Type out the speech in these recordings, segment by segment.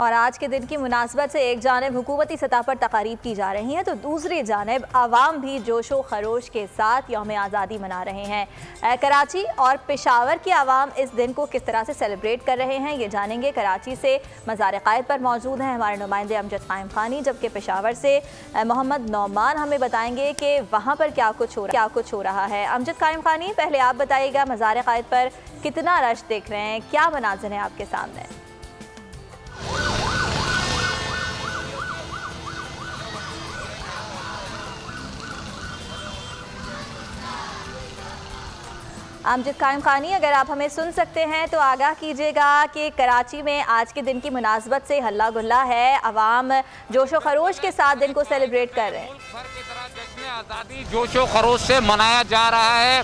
और आज के दिन की मुनासबत से एक जानिब हुकूमती सतह पर तकारीब की जा रही हैं तो दूसरी जानिब आवाम भी जोशो खरोश के साथ यौम आज़ादी मना रहे हैं। कराची और पेशावर की आवाम इस दिन को किस तरह से सेलिब्रेट कर रहे हैं ये जानेंगे। कराची से मज़ार क़ायद पर मौजूद हैं हमारे नुमाइंदे अमजद क़ाइम ख़ानी, जबकि पेशावर से मोहम्मद नौमान हमें बताएंगे कि वहाँ पर क्या कुछ हो रहा है। अमजद क़ाइम ख़ानी, पहले आप बताइएगा मज़ार क़ायद पर कितना रश देख रहे हैं, क्या मनाज़िर हैं आपके सामने? अमजद क़ाइम ख़ानी, अगर आप हमें सुन सकते हैं तो आगाह कीजिएगा कि कराची में आज के दिन की मुनासबत से हल्ला गुल्ला है, अवाम जोशो खरोश के साथ दिन को सेलिब्रेट कर रहे हैं। जश्न आज़ादी जोशो खरोश से मनाया जा रहा है।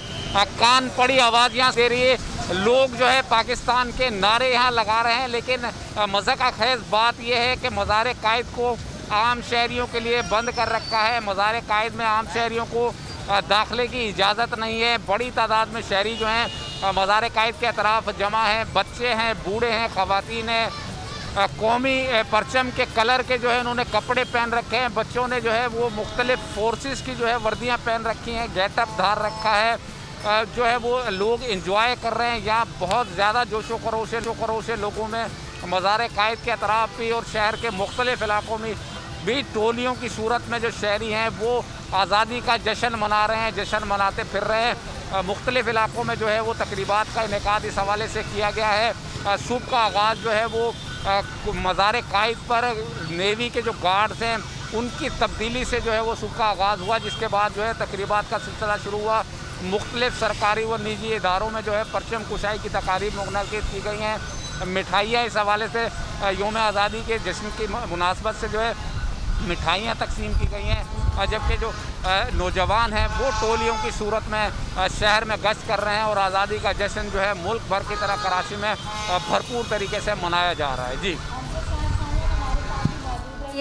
कान पड़ी आवाज़ियाँ दे रही है, लोग जो है पाकिस्तान के नारे यहाँ लगा रहे हैं। लेकिन मज़े का खेज बात यह है कि मज़ार क़ायद को आम शहरियों के लिए बंद कर रखा है। मज़ार क़ायद में आम शहरियों को दाखिले की इजाज़त नहीं है। बड़ी तादाद में शहरी जो हैं मज़ार क़ायद के अतराफ़ जमा हैं, बच्चे हैं, बूढ़े हैं, ख़वातीन हैं। कौमी परचम के कलर के जो है उन्होंने कपड़े पहन रखे हैं। बच्चों ने जो है वो मुख्तलिफ़ फोर्सेस की जो है वर्दियाँ पहन रखी हैं, गेटअप धार रखा है। जो है वो लोग इंजॉय कर रहे हैं। यहाँ बहुत ज़्यादा जोशो खरोश लोगों में मज़ार क़ायद के अतराफ़ भी और शहर के मुख्तलिफ़ इलाक़ों में भी टोलियों की सूरत में जो शहरी हैं वो आज़ादी का जश्न मना रहे हैं, जश्न मनाते फिर रहे हैं। मुख्तलिफ़ इलाक़ों में जो है वो तकरीबात का इनेकाद इस हवाले से किया गया है। सुबह का आगाज़ जो है वो मज़ार क़ायद पर नेवी के जो गार्ड्स हैं उनकी तब्दीली से जो है वो सुबह का आगाज़ हुआ, जिसके बाद जो है तकरीबात का सिलसिला शुरू हुआ। मुख्तलिफ़ सरकारी व निजी इदारों में जो है परचम कुशाई की तकारीब मुनक़िद की गई हैं। मिठाइयाँ इस हवाले से यौम आज़ादी के जश्न की मुनासबत से जो है मिठाइयाँ तकसीम की गई हैं। जबकि जो नौजवान हैं वो टोलियों की सूरत में शहर में गश्त कर रहे हैं और आज़ादी का जश्न जो है मुल्क भर की तरह कराची में भरपूर तरीके से मनाया जा रहा है। जी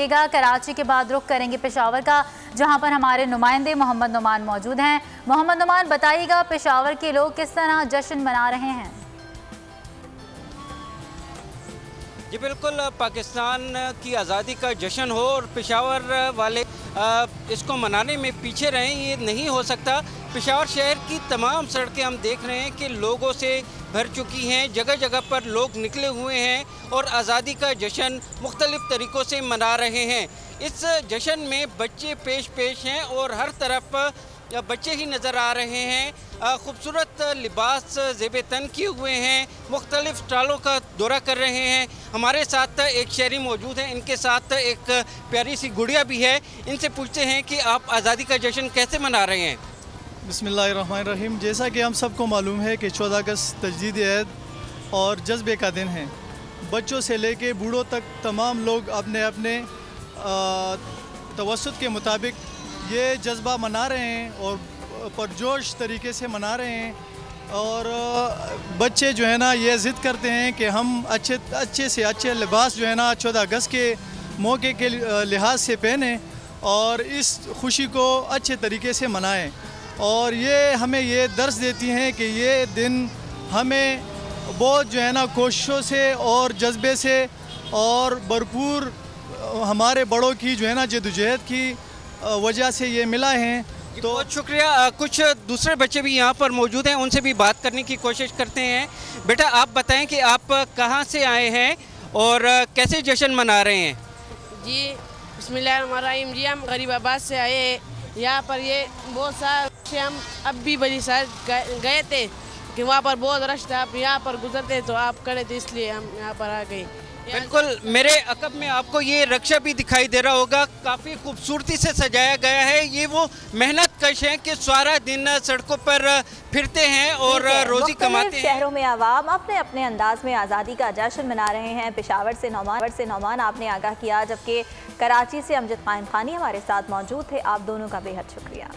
कराची के बाद रुख करेंगे पेशावर का, जहां पर हमारे नुमाइंदे मोहम्मद नौमान मौजूद हैं। मोहम्मद नौमान, बताइएगा पेशावर के लोग किस तरह जश्न मना रहे हैं? जी बिल्कुल, पाकिस्तान की आज़ादी का जश्न हो और पेशावर वाले इसको मनाने में पीछे रहें, ये नहीं हो सकता। पेशावर शहर की तमाम सड़कें हम देख रहे हैं कि लोगों से भर चुकी हैं। जगह जगह पर लोग निकले हुए हैं और आज़ादी का जश्न मुख्तलिफ़ तरीक़ों से मना रहे हैं। इस जश्न में बच्चे पेश हैं और हर तरफ बच्चे ही नज़र आ रहे हैं। खूबसूरत लिबास ज़ेब तन किए हुए हैं, मुख्तलिफ़ स्टॉलों का दौरा कर रहे हैं। हमारे साथ एक शहरी मौजूद हैं, इनके साथ एक प्यारी सी गुड़िया भी है। इनसे पूछते हैं कि आप आज़ादी का जश्न कैसे मना रहे हैं? बिस्मिल्लाहिर्रहमानिर्रहीम। जैसा कि हम सबको मालूम है कि 14 अगस्त तजदीद अहद और जज्बे का दिन है। बच्चों से लेके बूढ़ों तक तमाम लोग अपने अपने तवस्सुत के मुताबिक ये जज्बा मना रहे हैं और पुरजोश तरीके से मना रहे हैं। और बच्चे जो है ना ये ज़िद करते हैं कि हम अच्छे से अच्छे लिबास जो है ना 14 अगस्त के मौके के लिहाज से पहने और इस खुशी को अच्छे तरीके से मनाएं। और ये हमें ये दर्स देती हैं कि ये दिन हमें बहुत जो है ना कोशिशों से और जज्बे से और भरपूर हमारे बड़ों की जो है ना जद्दोजहद की वजह से ये मिला है। तो बहुत शुक्रिया। कुछ दूसरे बच्चे भी यहाँ पर मौजूद हैं, उनसे भी बात करने की कोशिश करते हैं। बेटा, आप बताएं कि आप कहाँ से आए हैं और कैसे जश्न मना रहे हैं? जी बिस्मिल्लाहिर्रहमानिर्रहीम। जी हम गरीबाबाद से आए हैं। यहाँ पर ये बहुत सारे हम अब भी बड़ी साल गए थे कि वहाँ पर बहुत रश था। आप यहाँ पर गुजरते तो आप खड़े थे, इसलिए हम यहाँ पर आ गए। बिल्कुल, मेरे अकब में आपको ये रक्षा भी दिखाई दे रहा होगा, काफ़ी खूबसूरती से सजाया गया है। ये वो मेहनत कश हैं कि सारा दिन सड़कों पर फिरते हैं और रोज़ी कमाते हैं। शहरों में आवाम अपने अपने अंदाज में आज़ादी का जश्न मना रहे हैं। पेशावर से नौमान आपने आगाह किया, जबकि कराची से अमजद क़ाइम ख़ानी हमारे साथ मौजूद थे। आप दोनों का बेहद शुक्रिया।